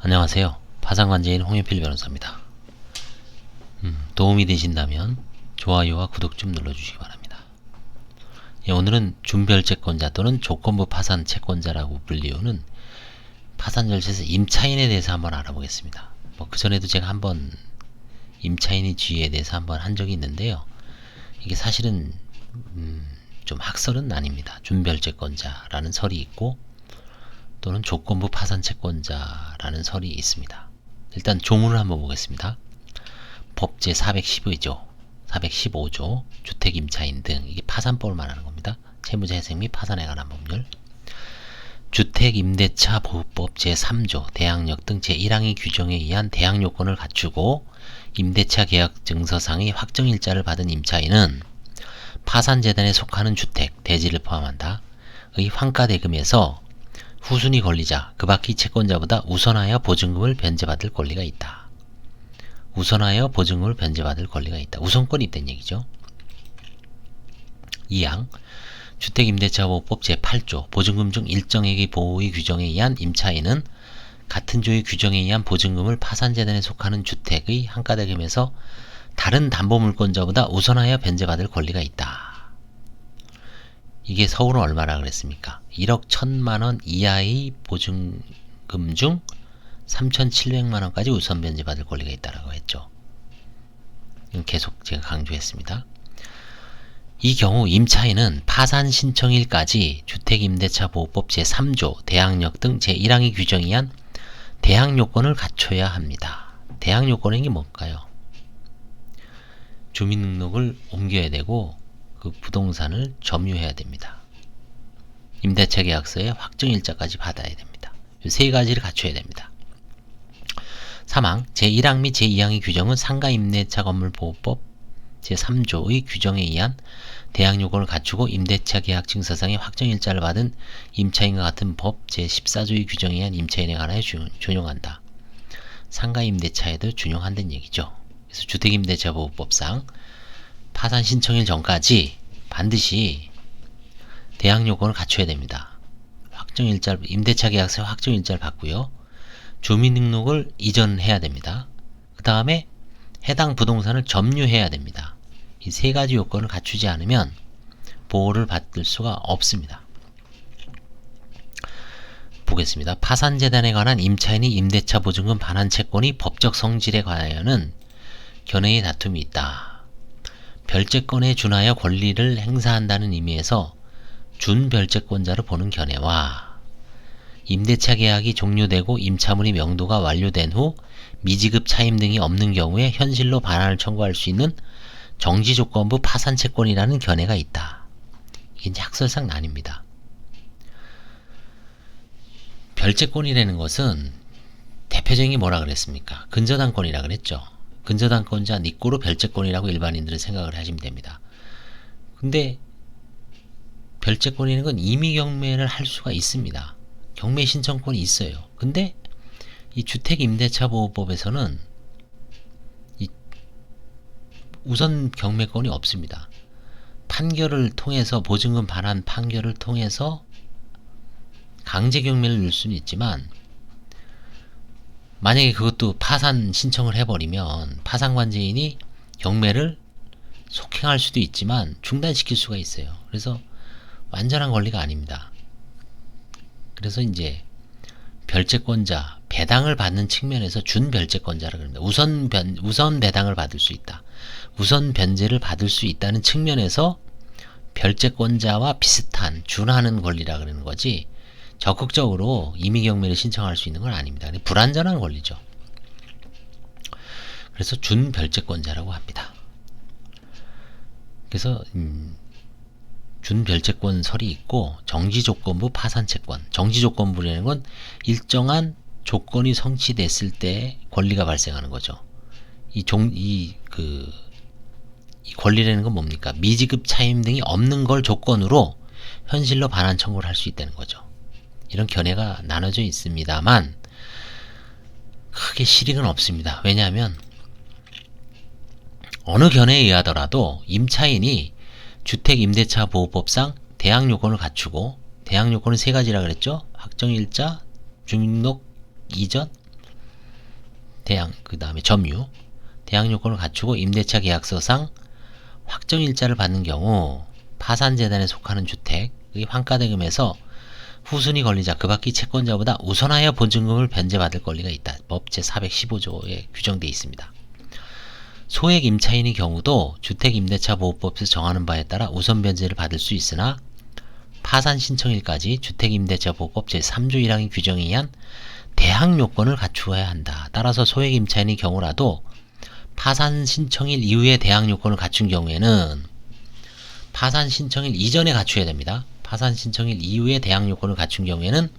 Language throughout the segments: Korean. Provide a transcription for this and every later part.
안녕하세요. 파산관제인 홍현필 변호사입니다. 도움이 되신다면 좋아요와 구독 좀 눌러주시기 바랍니다. 오늘은 준별채권자 또는 조건부 파산 채권자라고 불리우는 파산 절차에서 임차인에 대해서 한번 알아보겠습니다. 그 전에도 제가 한번 임차인의 지위에 대해서 한번 한 적이 있는데요. 이게 사실은 좀 학설은 아닙니다. 준별채권자라는 설이 있고 또는 조건부 파산채권자라는 설이 있습니다. 일단 조문을 한번 보겠습니다. 법 제415조, 415조 주택임차인 등 이게 파산법을 말하는 겁니다. 채무자 회생 및 파산에 관한 법률. 주택임대차 보호법 제3조 대항력 등 제1항의 규정에 의한 대항요건을 갖추고 임대차 계약 증서상의 확정일자를 받은 임차인은 파산재단에 속하는 주택, 대지를 포함한다. 의 환가대금에서 후순위 권리자, 그 밖의 채권자보다 우선하여 보증금을 변제받을 권리가 있다. 우선하여 보증금을 변제받을 권리가 있다. 우선권이 있다는 얘기죠. 2항 주택임대차보호법 제8조 보증금 중 일정액의 보호의 규정에 의한 임차인은 같은 조의 규정에 의한 보증금을 파산재단에 속하는 주택의 환가대금에서 다른 담보물권자보다 우선하여 변제받을 권리가 있다. 이게 서울은 얼마나 그랬습니까? 1억 1000만원 이하의 보증금 중 3700만원까지 우선 변제받을 권리가 있다고 했죠. 이건 계속 제가 강조했습니다. 이 경우 임차인은 파산 신청일까지 주택임대차보호법 제3조 대항력 등 제1항의 규정에 의한 대항요건을 갖춰야 합니다. 대항요건은 이게 뭘까요? 주민등록을 옮겨야 되고 그 부동산을 점유해야 됩니다. 임대차 계약서에 확정일자까지 받아야 됩니다. 이 세 가지를 갖춰야 됩니다. 3항 제1항 및 제2항의 규정은 상가임대차 건물보호법 제3조의 규정에 의한 대항요건을 갖추고 임대차 계약 증서상의 확정일자를 받은 임차인과 같은 법 제14조의 규정에 의한 임차인에 관하여 준용한다. 상가임대차에도 준용한다는 얘기죠. 그래서 주택임대차보호법상 파산 신청일 전까지 반드시 대항요건을 갖춰야 됩니다. 확정일자, 임대차 계약서 확정일자를 받고요. 주민등록을 이전해야 됩니다. 그 다음에 해당 부동산을 점유해야 됩니다. 이 세 가지 요건을 갖추지 않으면 보호를 받을 수가 없습니다. 보겠습니다. 파산재단에 관한 임차인의 임대차 보증금 반환 채권이 법적 성질에 관하여는 견해의 다툼이 있다. 별채권에 준하여 권리를 행사한다는 의미에서 준별채권자로 보는 견해와 임대차 계약이 종료되고 임차물의 명도가 완료된 후 미지급 차임 등이 없는 경우에 현실로 반환을 청구할 수 있는 정지조건부 파산채권이라는 견해가 있다. 이게 이제 학설상 나뉩니다. 별채권이라는 것은 대표적인 게 뭐라 그랬습니까? 근저당권이라 그랬죠. 근저당권자 니꼬로 별채권이라고 일반인들은 생각을 하시면 됩니다. 근데 별채권이라는 건 임의경매를 할 수가 있습니다. 경매 신청권이 있어요. 근데 이 주택임대차보호법에서는 이 우선 경매권이 없습니다. 판결을 통해서 보증금 반환 판결을 통해서 강제 경매를 넣을 수는 있지만 만약에 그것도 파산 신청을 해버리면 파산관제인이 경매를 속행할 수도 있지만 중단시킬 수가 있어요. 그래서 완전한 권리가 아닙니다. 그래서 이제 별채권자, 배당을 받는 측면에서 준별채권자라고 합니다. 우선 배당을 받을 수 있다. 우선 변제를 받을 수 있다는 측면에서 별채권자와 비슷한 준하는 권리라 그러는 거지 적극적으로 임의경매를 신청할 수 있는 건 아닙니다. 불완전한 권리죠. 그래서 준별채권자라고 합니다. 그래서 준별채권설이 있고 정지조건부 파산채권. 정지조건부라는 건 일정한 조건이 성취됐을 때 권리가 발생하는 거죠. 이 권리라는 건 뭡니까? 미지급 차임 등이 없는 걸 조건으로 현실로 반환 청구를 할 수 있다는 거죠. 이런 견해가 나눠져 있습니다만 크게 실익은 없습니다. 왜냐하면 어느 견해에 의하더라도 임차인이 주택임대차보호법상 대항요건을 갖추고 대항요건은 세 가지라 그랬죠. 확정일자, 주민등록 이전, 그 다음에 점유, 대항 요건을 갖추고 임대차 계약서상 확정일자를 받는 경우 파산재단에 속하는 주택의 환가대금에서 후순위 권리자 그 밖의 채권자보다 우선하여 보증금을 변제받을 권리가 있다. 법 제415조에 규정되어 있습니다. 소액 임차인의 경우도 주택임대차보호법에서 정하는 바에 따라 우선 변제를 받을 수 있으나 파산 신청일까지 주택임대차보호법 제3조 1항의 규정에 의한 대항 요건을 갖추어야 한다. 따라서 소액 임차인의 경우라도 파산 신청일 이후에 대항 요건을 갖춘 경우에는 파산 신청일 이전에 갖춰야 됩니다. 파산 신청일 이후에 대항 요건을 갖춘 경우에는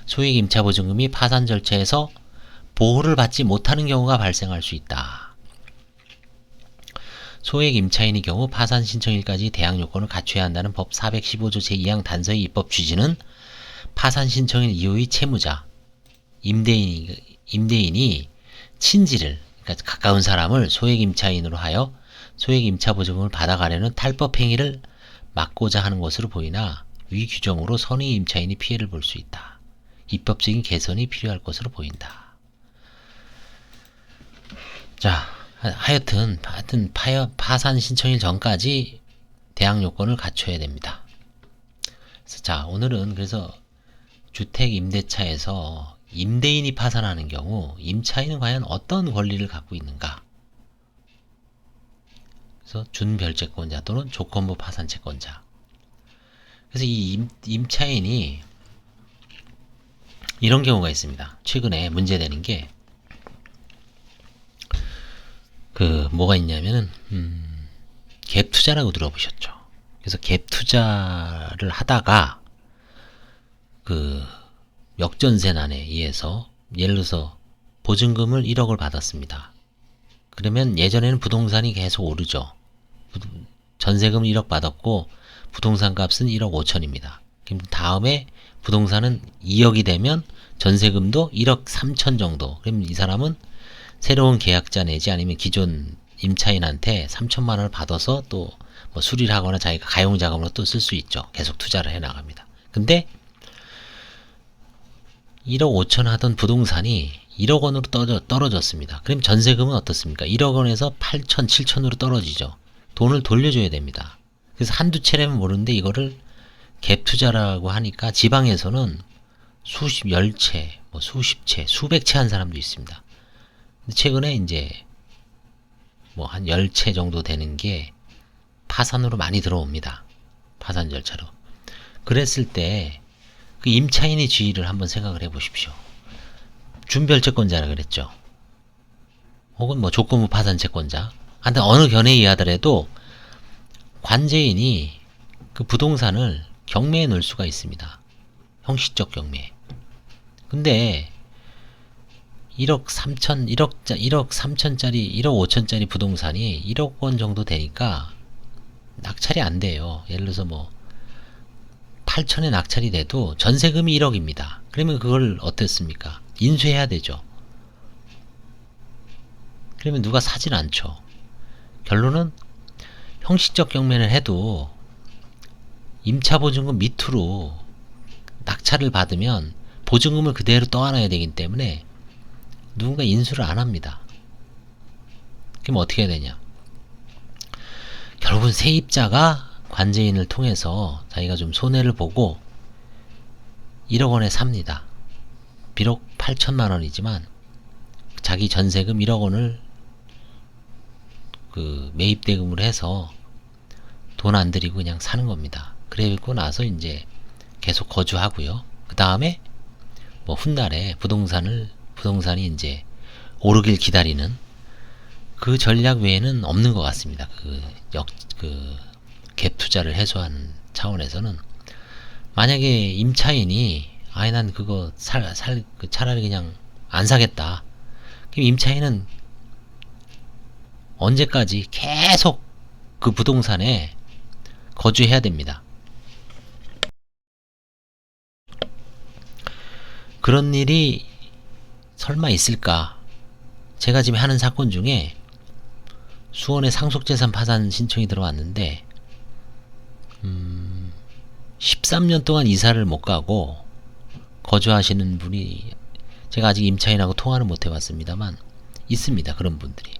소액 임차 보증금이 파산 절차에서 보호를 받지 못하는 경우가 발생할 수 있다. 소액 임차인의 경우 파산 신청일까지 대항 요건을 갖춰야 한다는 법 415조 제2항 단서의 입법 취지는 파산 신청일 이후의 채무자, 임대인이 친지를, 그러니까 가까운 사람을 소액 임차인으로 하여 소액 임차 보증금을 받아가려는 탈법 행위를 막고자 하는 것으로 보이나 위 규정으로 선의 임차인이 피해를 볼 수 있다. 입법적인 개선이 필요할 것으로 보인다. 자, 하여튼 파산 신청일 전까지 대항 요건을 갖춰야 됩니다. 자, 오늘은 그래서 주택 임대차에서 임대인이 파산하는 경우 임차인은 과연 어떤 권리를 갖고 있는가? 그래서 준별채권자 또는 조건부 파산채권자. 그래서 이 임차인이 이런 경우가 있습니다. 최근에 문제되는 게 뭐가 있냐면은 갭 투자라고 들어보셨죠? 그래서 갭 투자를 하다가 역전세난에 의해서 예를 들어서 보증금을 1억을 받았습니다. 그러면 예전에는 부동산이 계속 오르죠. 전세금 1억 받았고 부동산 값은 1억 5천입니다. 그럼 다음에 부동산은 2억이 되면 전세금도 1억 3천 정도. 그럼 이 사람은 새로운 계약자 내지 아니면 기존 임차인한테 3천만 원을 받아서 또 뭐 수리를 하거나 자기가 가용자금으로 또 쓸 수 있죠. 계속 투자를 해 나갑니다. 근데 1억 5천 하던 부동산이 1억 원으로 떨어졌습니다. 그럼 전세금은 어떻습니까? 1억 원에서 8천, 7천으로 떨어지죠. 돈을 돌려줘야 됩니다. 그래서 한두 채라면 모르는데 이거를 갭 투자라고 하니까 지방에서는 열 채, 뭐 수십 채, 수백 채 한 사람도 있습니다. 근데 최근에 이제 뭐 한 10채 정도 되는 게 파산으로 많이 들어옵니다. 파산 절차로. 그랬을 때 그 임차인의 지위를 한번 생각을 해 보십시오. 준별채권자라 그랬죠. 혹은 뭐 조건부 파산채권자. 하여튼 어느 견해에 의하더라도 관제인이 그 부동산을 경매에 넣을 수가 있습니다. 형식적 경매. 근데 1억 3천짜리, 1억 5천짜리 부동산이 1억 원 정도 되니까 낙찰이 안 돼요. 예를 들어서 뭐 8천에 낙찰이 돼도 전세금이 1억입니다. 그러면 그걸 어떻습니까? 인수해야 되죠. 그러면 누가 사진 않죠. 결론은 형식적 경매를 해도 임차보증금 밑으로 낙찰을 받으면 보증금을 그대로 떠안아야 되기 때문에 누군가 인수를 안 합니다. 그럼 어떻게 해야 되냐? 결국은 세입자가 관제인을 통해서 자기가 좀 손해를 보고 1억 원에 삽니다. 비록 8천만 원이지만 자기 전세금 1억 원을 매입대금으로 해서 돈 안 들이고 그냥 사는 겁니다. 그리고 나서 이제 계속 거주하고요. 그 다음에 뭐 훗날에 부동산이 이제 오르길 기다리는 그 전략 외에는 없는 것 같습니다. 갭 투자를 해소하는 차원에서는 만약에 임차인이 난 그거 차라리 그냥 안 사겠다. 그럼 임차인은 언제까지 계속 그 부동산에 거주해야 됩니다. 그런 일이 설마 있을까? 제가 지금 하는 사건 중에 수원에 상속재산 파산 신청이 들어왔는데 13년 동안 이사를 못 가고 거주하시는 분이, 제가 아직 임차인하고 통화는 못 해봤습니다만 있습니다. 그런 분들이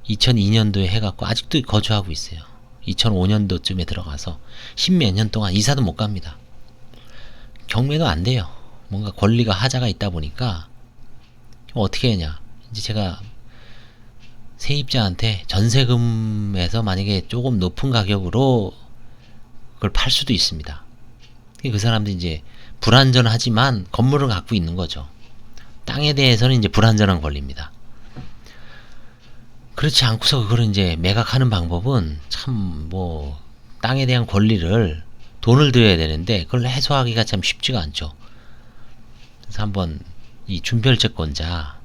2002년도에 해갖고 아직도 거주하고 있어요. 2005년도쯤에 들어가서 십몇 년 동안 이사도 못 갑니다. 경매도 안 돼요. 뭔가 권리가 하자가 있다 보니까 어떻게 하냐. 이제 제가 세입자한테 전세금에서 만약에 조금 높은 가격으로 그걸 팔 수도 있습니다. 그 사람도 이제 불안전하지만 건물을 갖고 있는 거죠. 땅에 대해서는 이제 불안전한 권리입니다. 그렇지 않고서 그걸 이제 매각하는 방법은 참 뭐 땅에 대한 권리를 돈을 들여야 되는데 그걸 해소하기가 참 쉽지가 않죠. 그래서 한번 이 준별채권자,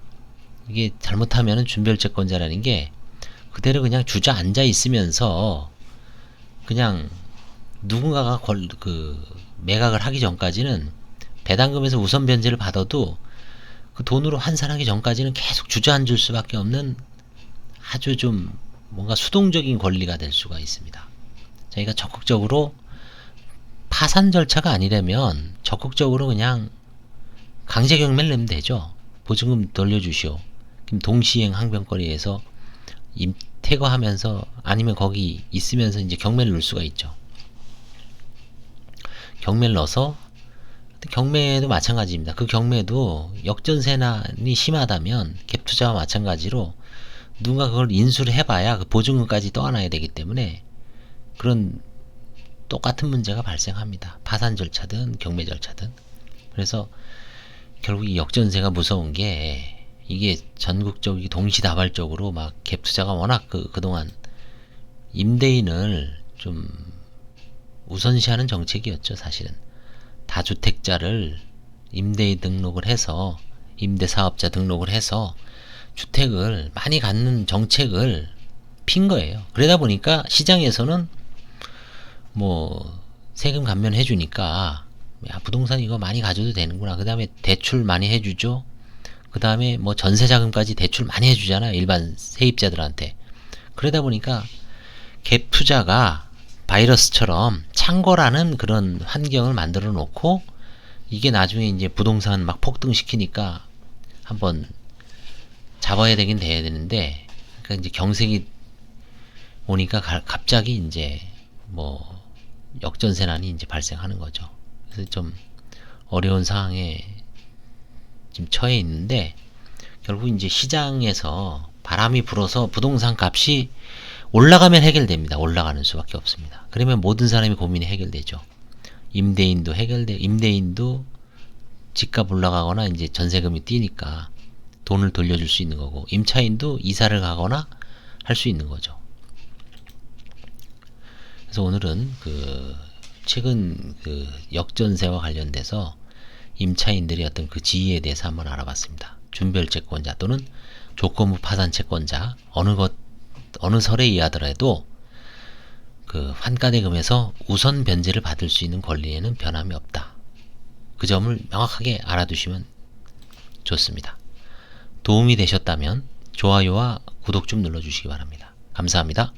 이게 잘못하면은 준별채권자라는 게 그대로 그냥 주저앉아 있으면서 그냥 누군가가 매각을 하기 전까지는 배당금에서 우선 변제를 받아도 그 돈으로 환산하기 전까지는 계속 주저앉을 수밖에 없는 아주 좀 뭔가 수동적인 권리가 될 수가 있습니다. 저희가 적극적으로 파산 절차가 아니라면 적극적으로 그냥 강제 경매를 내면 되죠. 보증금 돌려주시오. 그럼 동시행 항변거리에서 퇴거하면서 아니면 거기 있으면서 이제 경매를 넣을 수가 있죠. 경매를 넣어서 경매도 마찬가지입니다. 그 경매도 역전세난이 심하다면 갭투자와 마찬가지로 누군가 그걸 인수를 해봐야 그 보증금까지 떠안아야 되기 때문에 그런 똑같은 문제가 발생합니다. 파산 절차든 경매 절차든. 그래서 결국 이 역전세가 무서운 게 이게 전국적이고 동시다발적으로 막 갭투자가 워낙 그동안 임대인을 좀 우선시하는 정책이었죠. 사실은 다주택자를 임대인 등록을 해서 임대사업자 등록을 해서 주택을 많이 갖는 정책을 핀 거예요. 그러다 보니까 시장에서는 뭐 세금 감면해 주니까 야, 부동산 이거 많이 가져도 되는구나. 그 다음에 대출 많이 해주죠. 그 다음에 뭐 전세자금까지 대출 많이 해주잖아요. 일반 세입자들한테. 그러다 보니까 갭 투자가 바이러스처럼 창궐하는 그런 환경을 만들어 놓고 이게 나중에 이제 부동산 막 폭등시키니까 한번 잡아야 되긴 돼야 되는데, 그러니까 이제 경색이 오니까 갑자기 이제 뭐 역전세난이 이제 발생하는 거죠. 그래서 좀 어려운 상황에 지금 처해 있는데 결국 이제 시장에서 바람이 불어서 부동산 값이 올라가면 해결됩니다. 올라가는 수밖에 없습니다. 그러면 모든 사람이 고민이 해결되죠. 임대인도 임대인도 집값 올라가거나 이제 전세금이 뛰니까 돈을 돌려줄 수 있는 거고, 임차인도 이사를 가거나 할 수 있는 거죠. 그래서 오늘은 최근 역전세와 관련돼서 임차인들의 어떤 그 지위에 대해서 한번 알아봤습니다. 준별채권자 또는 조건부 파산채권자, 어느 설에 의하더라도 그 환가대금에서 우선 변제를 받을 수 있는 권리에는 변함이 없다. 그 점을 명확하게 알아두시면 좋습니다. 도움이 되셨다면 좋아요와 구독 좀 눌러주시기 바랍니다. 감사합니다.